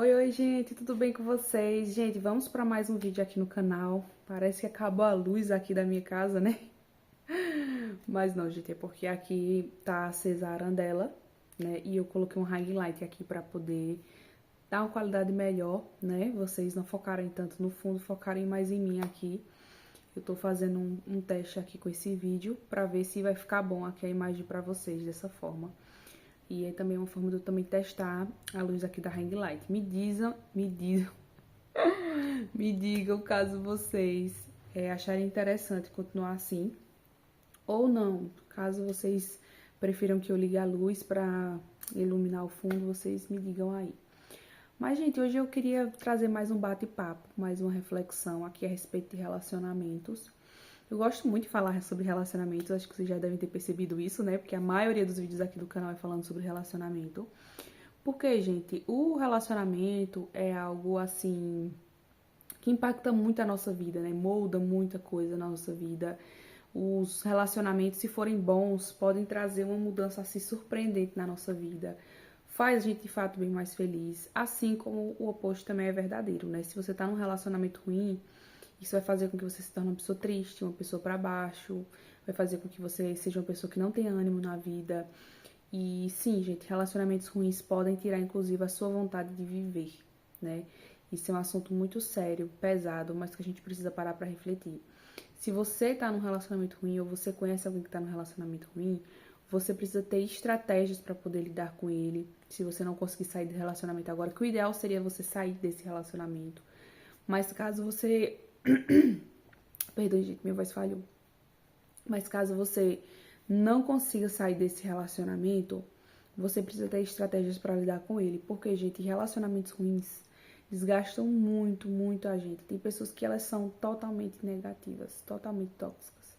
Oi, gente, tudo bem com vocês? Gente, vamos para mais um vídeo aqui no canal. Parece que acabou a luz aqui da minha casa, né? Mas não, gente, é porque aqui tá acesa a arandela, né? E eu coloquei um ring light aqui para poder dar uma qualidade melhor, né? Vocês não focarem tanto no fundo, focarem mais em mim aqui. Eu tô fazendo um teste aqui com esse vídeo para ver se vai ficar bom aqui a imagem para vocês dessa forma. E é também uma forma de eu também testar a luz aqui da ring light. Me digam caso vocês acharem interessante continuar assim ou não. Caso vocês prefiram que eu ligue a luz para iluminar o fundo, vocês me digam aí. Mas, gente, hoje eu queria trazer mais um bate-papo, mais uma reflexão aqui a respeito de relacionamentos. Eu gosto muito de falar sobre relacionamentos, acho que vocês já devem ter percebido isso, né? Porque a maioria dos vídeos aqui do canal é falando sobre relacionamento. Porque, gente, o relacionamento é algo assim que impacta muito a nossa vida, né? Molda muita coisa na nossa vida. Os relacionamentos, se forem bons, podem trazer uma mudança assim surpreendente na nossa vida. Faz a gente de fato bem mais feliz. Assim como o oposto também é verdadeiro, né? Se você tá num relacionamento ruim, isso vai fazer com que você se torne uma pessoa triste, uma pessoa para baixo, vai fazer com que você seja uma pessoa que não tenha ânimo na vida. E sim, gente, relacionamentos ruins podem tirar inclusive a sua vontade de viver, né? Isso é um assunto muito sério, pesado, mas que a gente precisa parar para refletir. Se você tá num relacionamento ruim ou você conhece alguém que tá num relacionamento ruim, você precisa ter estratégias para poder lidar com ele. Se você não conseguir sair do relacionamento agora, que o ideal seria você sair desse relacionamento. Mas caso você Perdão, gente, minha voz falhou. Mas caso você não consiga sair desse relacionamento, você precisa ter estratégias para lidar com ele. Porque, gente, relacionamentos ruins desgastam muito, muito a gente. Tem pessoas que elas são totalmente negativas, totalmente tóxicas.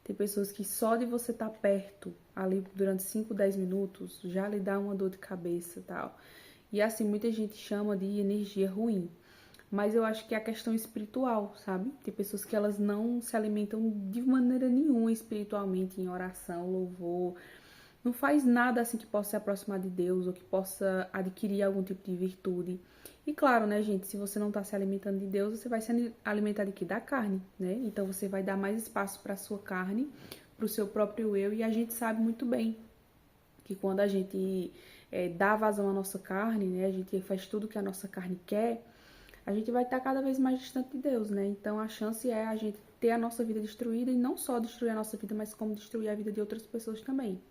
Tem pessoas que só de você estar perto, ali durante 5, 10 minutos, já lhe dá uma dor de cabeça e tal. E assim, muita gente chama de energia ruim. Mas eu acho que é a questão espiritual, sabe? Tem pessoas que elas não se alimentam de maneira nenhuma espiritualmente, em oração, louvor. Não faz nada assim que possa se aproximar de Deus ou que possa adquirir algum tipo de virtude. E claro, né, gente, se você não tá se alimentando de Deus, você vai se alimentar de quê? Da carne, né? Então você vai dar mais espaço para sua carne, para o seu próprio eu. E a gente sabe muito bem que quando a gente dá vazão à nossa carne, né, a gente faz tudo que a nossa carne quer, a gente vai estar cada vez mais distante de Deus, né? Então a chance é a gente ter a nossa vida destruída e não só destruir a nossa vida, mas como destruir a vida de outras pessoas também.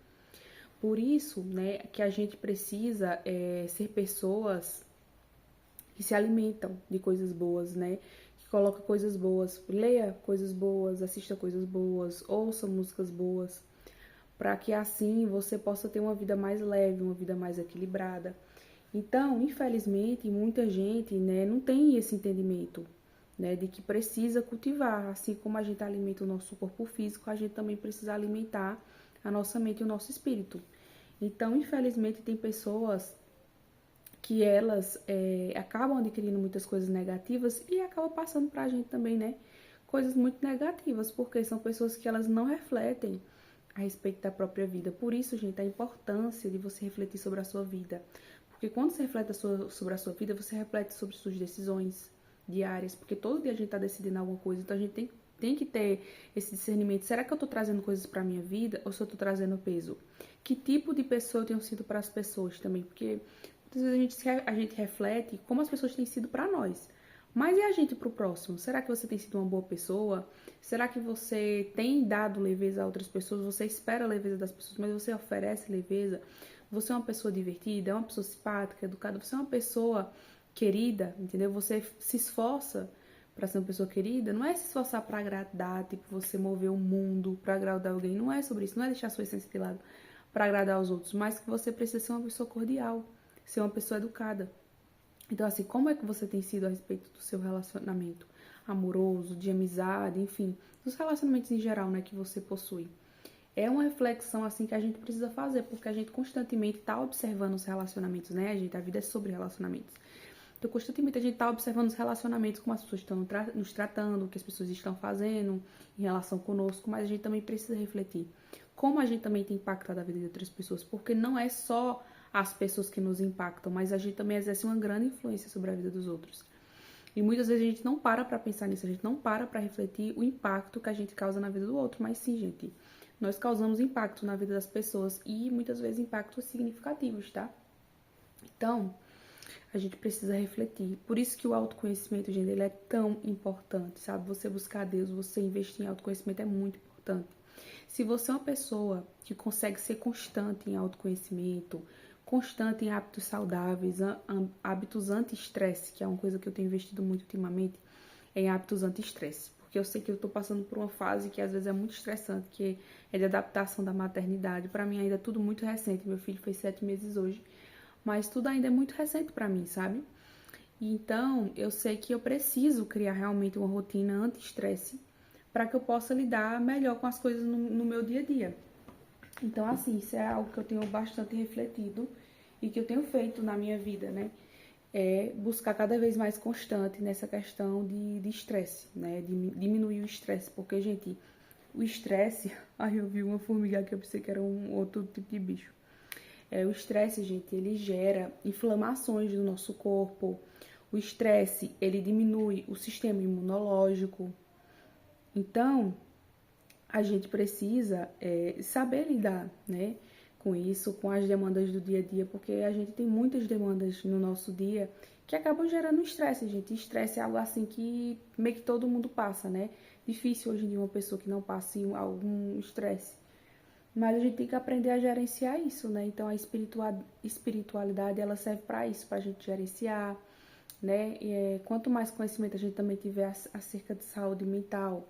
Por isso, né, que a gente precisa ser pessoas que se alimentam de coisas boas, né? Que colocam coisas boas, leia coisas boas, assista coisas boas, ouça músicas boas, para que assim você possa ter uma vida mais leve, uma vida mais equilibrada. Então, infelizmente, muita gente, né, não tem esse entendimento, né, de que precisa cultivar, assim como a gente alimenta o nosso corpo físico, a gente também precisa alimentar a nossa mente e o nosso espírito. Então, infelizmente, tem pessoas que elas acabam adquirindo muitas coisas negativas e acabam passando pra gente também, né, coisas muito negativas, porque são pessoas que elas não refletem a respeito da própria vida. Por isso, gente, a importância de você refletir sobre a sua vida. Porque quando você reflete sobre a sua vida, você reflete sobre suas decisões diárias. Porque todo dia a gente tá decidindo alguma coisa. Então a gente tem que ter esse discernimento. Será que eu tô trazendo coisas pra minha vida ou se eu tô trazendo peso? Que tipo de pessoa eu tenho sido para as pessoas também? Porque muitas vezes a gente reflete como as pessoas têm sido pra nós. Mas e a gente pro próximo? Será que você tem sido uma boa pessoa? Será que você tem dado leveza a outras pessoas? Você espera a leveza das pessoas, mas você oferece leveza? Você é uma pessoa divertida, é uma pessoa simpática, educada, você é uma pessoa querida, entendeu? Você se esforça para ser uma pessoa querida, não é se esforçar para agradar, tipo, você mover o mundo para agradar alguém, não é sobre isso, não é deixar a sua essência de lado para agradar os outros, mas que você precisa ser uma pessoa cordial, ser uma pessoa educada. Então, assim, como é que você tem sido a respeito do seu relacionamento amoroso, de amizade, enfim, dos relacionamentos em geral, né, que você possui? É uma reflexão, assim, que a gente precisa fazer, porque a gente constantemente tá observando os relacionamentos, né, a vida é sobre relacionamentos. Então, constantemente a gente tá observando os relacionamentos, como as pessoas estão nos tratando, o que as pessoas estão fazendo em relação conosco, mas a gente também precisa refletir como a gente também tem impactado a vida de outras pessoas, porque não é só as pessoas que nos impactam, mas a gente também exerce uma grande influência sobre a vida dos outros. E muitas vezes a gente não para pra pensar nisso, a gente não para pra refletir o impacto que a gente causa na vida do outro, mas sim, gente, nós causamos impacto na vida das pessoas e muitas vezes impactos significativos, tá? Então, a gente precisa refletir. Por isso que o autoconhecimento, gente, ele é tão importante, sabe? Você buscar Deus, você investir em autoconhecimento é muito importante. Se você é uma pessoa que consegue ser constante em autoconhecimento, constante em hábitos saudáveis, hábitos anti-estresse, que é uma coisa que eu tenho investido muito ultimamente, em hábitos anti-estresse. Porque eu sei que eu tô passando por uma fase que às vezes é muito estressante, que é de adaptação da maternidade. Pra mim ainda é tudo muito recente. Meu filho fez 7 meses hoje. Mas tudo ainda é muito recente pra mim, sabe? Então, eu sei que eu preciso criar realmente uma rotina anti-estresse para que eu possa lidar melhor com as coisas no meu dia a dia. Então, assim, isso é algo que eu tenho bastante refletido e que eu tenho feito na minha vida, né? É buscar cada vez mais constante nessa questão de estresse, né? De diminuir o estresse, porque, gente, o estresse... Ai, eu vi uma formiga que eu pensei que era um outro tipo de bicho. O estresse, gente, ele gera inflamações no nosso corpo. O estresse, ele diminui o sistema imunológico. Então, a gente precisa saber lidar, né, com isso, com as demandas do dia a dia, porque a gente tem muitas demandas no nosso dia que acabam gerando estresse, gente. Estresse é algo assim que meio que todo mundo passa, né? Difícil hoje em dia uma pessoa que não passe algum estresse. Mas a gente tem que aprender a gerenciar isso, né? Então a espiritualidade ela serve para isso, para a gente gerenciar, né? Quanto mais conhecimento a gente também tiver acerca de saúde mental,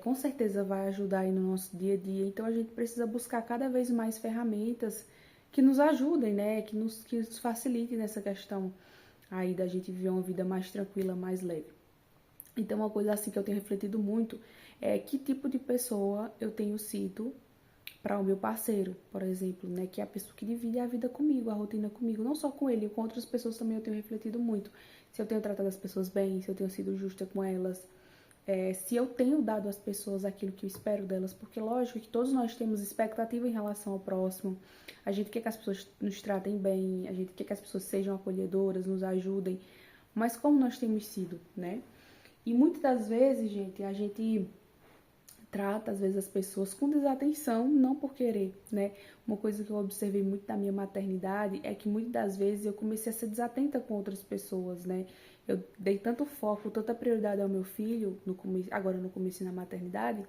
com certeza vai ajudar aí no nosso dia a dia. Então a gente precisa buscar cada vez mais ferramentas que nos ajudem, né? Que nos facilitem nessa questão aí da gente viver uma vida mais tranquila, mais leve. Então uma coisa assim que eu tenho refletido muito é que tipo de pessoa eu tenho sido para o meu parceiro, por exemplo, né, que é a pessoa que divide a vida comigo, a rotina comigo, não só com ele, com outras pessoas também eu tenho refletido muito. Se eu tenho tratado as pessoas bem, se eu tenho sido justa com elas, se eu tenho dado às pessoas aquilo que eu espero delas, porque lógico que todos nós temos expectativa em relação ao próximo, a gente quer que as pessoas nos tratem bem, a gente quer que as pessoas sejam acolhedoras, nos ajudem, mas como nós temos sido, né? E muitas das vezes, gente, a gente trata, às vezes, as pessoas com desatenção, não por querer, né? Uma coisa que eu observei muito da minha maternidade é que muitas das vezes eu comecei a ser desatenta com outras pessoas, né? Eu dei tanto foco, tanta prioridade ao meu filho, agora no começo da maternidade,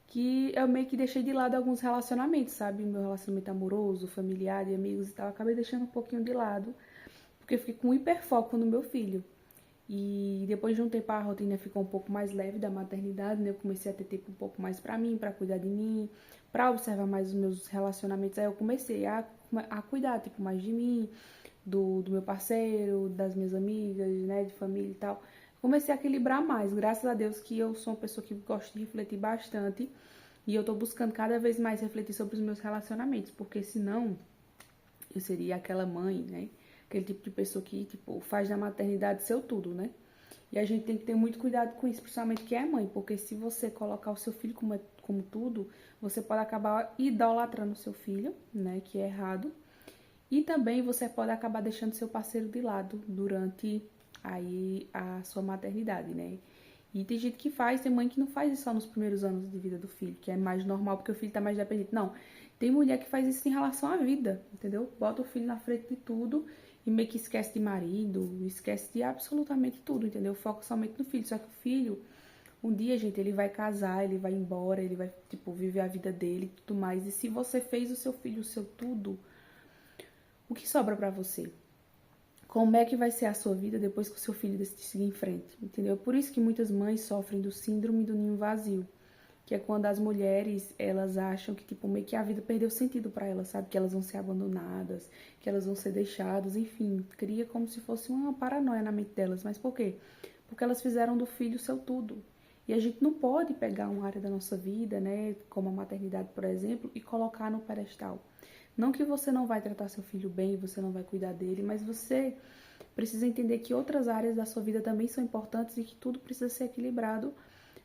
que eu meio que deixei de lado alguns relacionamentos, sabe? O meu relacionamento amoroso, familiar, de amigos e tal, eu acabei deixando um pouquinho de lado, porque eu fiquei com hiperfoco no meu filho. E depois de um tempo a rotina ficou um pouco mais leve da maternidade, né? Eu comecei a ter tempo um pouco mais pra mim, pra cuidar de mim, pra observar mais os meus relacionamentos. Aí eu comecei a cuidar, tipo, mais de mim, do meu parceiro, das minhas amigas, né? De família e tal. Comecei a equilibrar mais. Graças a Deus que eu sou uma pessoa que gosta de refletir bastante. E eu tô buscando cada vez mais refletir sobre os meus relacionamentos. Porque senão eu seria aquela mãe, né? Aquele tipo de pessoa que, tipo, faz da maternidade seu tudo, né? E a gente tem que ter muito cuidado com isso, principalmente que é mãe, porque se você colocar o seu filho como tudo, você pode acabar idolatrando o seu filho, né? Que é errado. E também você pode acabar deixando seu parceiro de lado durante aí a sua maternidade, né? E tem gente que faz, tem mãe que não faz isso só nos primeiros anos de vida do filho, que é mais normal porque o filho tá mais dependente. Não, tem mulher que faz isso em relação à vida, entendeu? Bota o filho na frente de tudo e meio que esquece de marido, esquece de absolutamente tudo, entendeu? Foca somente no filho. Só que o filho, um dia, gente, ele vai casar, ele vai embora, ele vai, tipo, viver a vida dele e tudo mais. E se você fez o seu filho o seu tudo, o que sobra pra você? Como é que vai ser a sua vida depois que o seu filho decidir seguir em frente, entendeu? Por isso que muitas mães sofrem do síndrome do ninho vazio, que é quando as mulheres, elas acham que, tipo, meio que a vida perdeu sentido pra elas, sabe? Que elas vão ser abandonadas, que elas vão ser deixadas, enfim. Cria como se fosse uma paranoia na mente delas. Mas por quê? Porque elas fizeram do filho o seu tudo. E a gente não pode pegar uma área da nossa vida, né, como a maternidade, por exemplo, e colocar no pedestal. Não que você não vai tratar seu filho bem, você não vai cuidar dele, mas você precisa entender que outras áreas da sua vida também são importantes e que tudo precisa ser equilibrado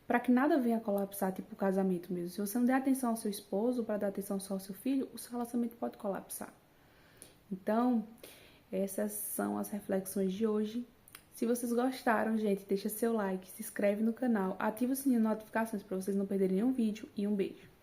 para que nada venha a colapsar, tipo o casamento mesmo. Se você não der atenção ao seu esposo para dar atenção só ao seu filho, o seu relacionamento pode colapsar. Então, essas são as reflexões de hoje. Se vocês gostaram, gente, deixa seu like, se inscreve no canal, ativa o sininho de notificações para vocês não perderem nenhum vídeo e um beijo.